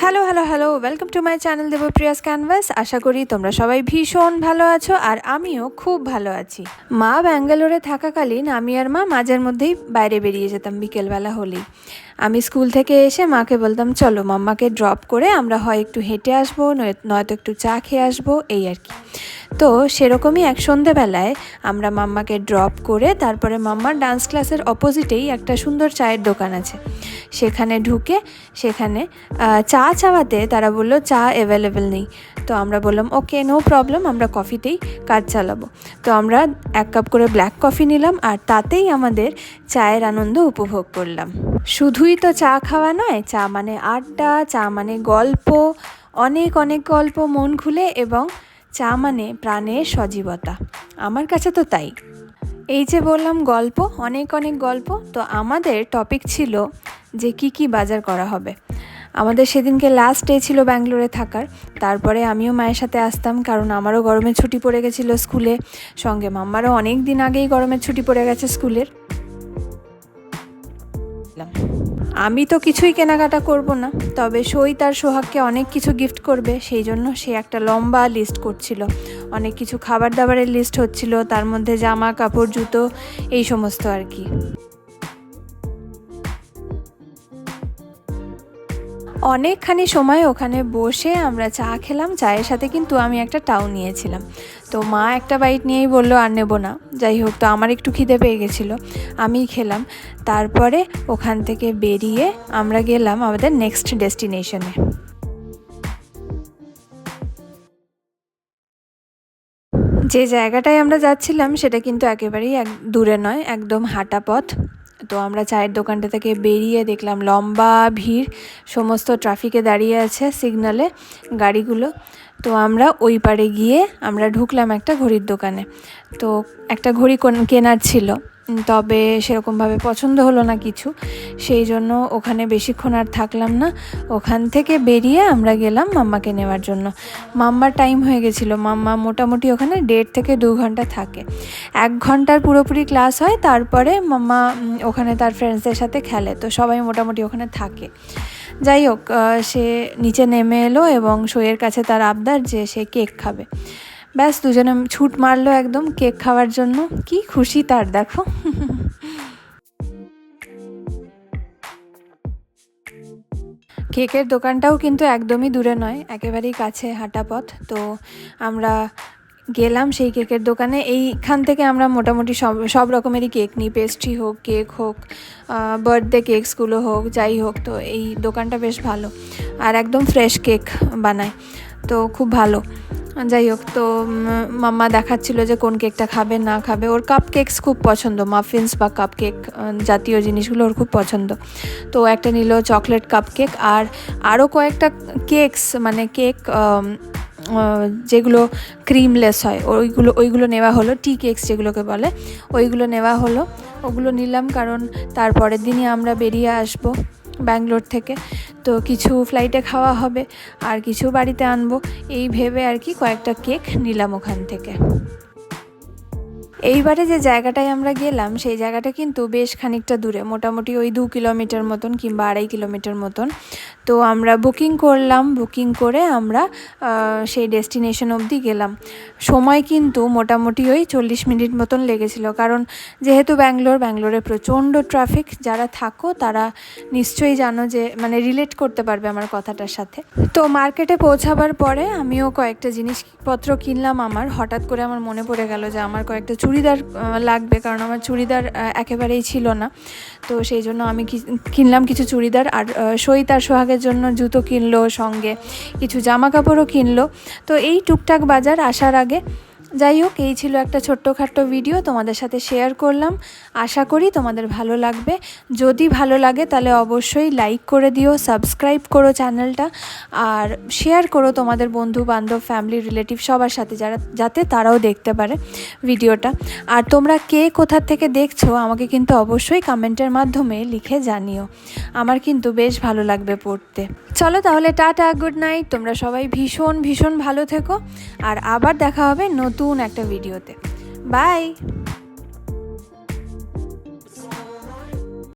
Hello hello hello welcome to my channel Debpriya's canvas. আশা করি তোমরা সবাই ভীষণ ভালো আছো আর আমিও খুব ভালো আছি। মা ব্যাঙ্গালোরে থাকাকালীন আমি আর মা মাঝের মধ্যেই বাইরে বেরিয়ে যেতাম বিকেলবেলা হলেই। আমি স্কুল থেকে এসে মাকে বলতাম চলো মাম্মাকে ড্রপ করে আমরা হয় একটু হেঁটে আসবো নয়তো একটু চা খেয়ে আসবো, এই আর কি। তো সেরকমই এক সন্ধেবেলায় আমরা মাম্মাকে ড্রপ করে তারপরে মাম্মার ডান্স ক্লাসের অপোজিটেই একটা সুন্দর চায়ের দোকান আছে, সেখানে ঢুকে সেখানে চা চাওয়াতে তারা বললো চা অ্যাভেলেবেল নেই। তো আমরা বললাম ওকে নো প্রবলেম, আমরা কফিতেই কাজ চালাবো। তো আমরা 1 কাপ করে ব্ল্যাক কফি নিলাম আর তাতেই আমাদের চায়ের আনন্দ উপভোগ করলাম। শুধুই তো চা খাওয়া নয়, চা মানে আড্ডা, চা মানে গল্প, অনেক অনেক গল্প মন খুলে, এবং চা মানে প্রাণের সজীবতা। আমার কাছে তো তাই। এই যে বললাম গল্প, অনেক অনেক গল্প। তো আমাদের টপিক ছিল যে কি বাজার করা হবে। আমাদের সেদিনকে লাস্ট ডে ছিল ব্যাঙ্গালোরে থাকার। তারপরে আমিও মায়ের সাথে আসতাম, কারণ আমারও গরমের ছুটি পড়ে গেছিলো স্কুলে, সঙ্গে মাম্মারও অনেক দিন আগেই গরমের ছুটি পড়ে গেছে স্কুলের। আমি তো কিছুই কেনাকাটা করব না, তবে সই তার সোহাগকে অনেক কিছু গিফট করবে, সেই জন্য সে একটা লম্বা লিস্ট করছিল। অনেক কিছু খাবার দাবারের লিস্ট হচ্ছিল, তার মধ্যে জামা কাপড় জুতো এই সমস্ত আর কি। অনেকখানি সময় ওখানে বসে আমরা চা খেলাম। চায়ের সাথে কিন্তু আমি একটা টাউ নিয়েছিলাম। তো মা একটা বাইট নিয়েই বললো আর নেবো না। যাই হোক, তো আমার একটু খিদে পেয়ে গেছিলো, আমিই খেলাম। তারপরে ওখান থেকে বেরিয়ে আমরা গেলাম আমাদের নেক্সট ডেস্টিনেশনে। যে জায়গাটায় আমরা যাচ্ছিলাম সেটা কিন্তু একেবারেই দূরে নয়, একদম হাঁটা পথ। তো আমরা চায়ের দোকানটা থেকে বেরিয়ে দেখলাম লম্বা ভিড়, সমস্ত ট্রাফিকে দাঁড়িয়ে আছে সিগনালে গাড়িগুলো। তো আমরা ওই পারে গিয়ে আমরা ঢুকলাম একটা ঘড়ির দোকানে। তো একটা ঘড়ি কেনার ছিল, তবে সেরকমভাবে পছন্দ হলো না কিছু, সেই জন্য ওখানে বেশিক্ষণ আর থাকলাম না। ওখান থেকে বেরিয়ে আমরা গেলাম মাম্মাকে নেওয়ার জন্য। মাম্মার টাইম হয়ে গেছিলো, মাম্মা মোটামুটি ওখানে 1.5 থেকে 2 ঘন্টা থাকে। 1 ঘন্টার পুরোপুরি ক্লাস হয়, তারপরে মাম্মা ওখানে তার ফ্রেন্ডসদের সাথে খেলে, তো সবাই মোটামুটি ওখানে থাকে। যাই হোক, সে নিচে নেমে এলো এবং সইয়ের কাছে তার আবদার যে সে কেক খাবে। ব্যাস, দুজনে ছুট মারলো একদম কেক খাওয়ার জন্য। কি খুশি তার দেখো। কেকের দোকানটাও কিন্তু একদমই দূরে নয়, একেবারেই কাছে, হাঁটা পথ। তো আমরা গেলাম সেই কেকের দোকানে। এইখান থেকে আমরা মোটামুটি সব রকমেরই কেক নিই, পেস্ট্রি হোক, কেক হোক, বার্থডে কেকসগুলো হোক, যাই হোক। তো এই দোকানটা বেশ ভালো আর একদম ফ্রেশ কেক বানায়, তো খুব ভালো। যাই হোক, তো মাম্মা দেখাচ্ছিল যে কোন কেকটা খাবে না খাবে। ওর কাপ কেকস খুব পছন্দ, মাফিন্স বা কাপ কেক জাতীয় জিনিসগুলো ওর খুব পছন্দ। তো একটা নিল চকলেট কাপ কেক, আর আরও কয়েকটা কেকস, মানে কেক যেগুলো ক্রিমলেস হয় ওইগুলো নেওয়া হলো, টি কেকস যেগুলোকে বলে, ওইগুলো নেওয়া হলো। ওগুলো নিলাম কারণ তারপরের দিনই আমরা বেরিয়ে আসবো ব্যাঙ্গালোর থেকে। তো কিছু ফ্লাইটে খাওয়া হবে আর কিছু বাড়িতে আনবো, এই ভেবে আর কি কয়েকটা কেক নিলাম ওখান থেকে। এইবারে যে জায়গাটায় আমরা গেলাম সেই জায়গাটা কিন্তু বেশ খানিকটা দূরে, মোটামুটি ওই 2 কিলোমিটার মতন কিংবা 2.5 কিলোমিটার মতন। তো আমরা বুকিং করলাম, বুকিং করে আমরা সেই ডেস্টিনেশন অবধি গেলাম। সময় কিন্তু মোটামুটি ওই 40 মিনিট মতন লেগেছিল, কারণ যেহেতু ব্যাঙ্গালোরে প্রচণ্ড ট্রাফিক। যারা থাকো তারা নিশ্চয়ই জানো, যে মানে রিলেট করতে পারবে আমার কথাটার সাথে। তো মার্কেটে পৌঁছাবার পরে আমিও কয়েকটা জিনিসপত্র কিনলাম। আমার হঠাৎ করে আমার মনে পড়ে গেল যে আমার কয়েকটা চুড়িদার লাগবে, কারণ আমার চুড়িদার একেবারেই ছিল না। তো সেই জন্য আমি কিনলাম কিছু চুড়িদার, আর সই তার সোহাগের জন্য জুতো কিনলো, সঙ্গে কিছু জামা কাপড়ও কিনলো। তো এই টুকটাক বাজার আসার আগে। যাই হোক, এই ছিল একটা ছোট্টখাট্টো ভিডিও তোমাদের সাথে শেয়ার করলাম। আশা করি তোমাদের ভালো লাগবে। যদি ভালো লাগে তাহলে অবশ্যই লাইক করে দিও, সাবস্ক্রাইব করো চ্যানেলটা, আর শেয়ার করো তোমাদের বন্ধু বান্ধব, ফ্যামিলি, রিলেটিভ সবার সাথে, যাতে তারাও দেখতে পারে ভিডিওটা। আর তোমরা কে কোথা থেকে দেখছো আমাকে কিন্তু অবশ্যই কমেন্টের মাধ্যমে লিখে জানিও, আমার কিন্তু বেশ ভালো লাগবে পড়তে। চলো তাহলে, টাটা, গুড নাইট। তোমরা সবাই ভীষণ ভীষণ ভালো থেকো, আর আবার দেখা হবে নতুন একটা ভিডিওতে। বাই।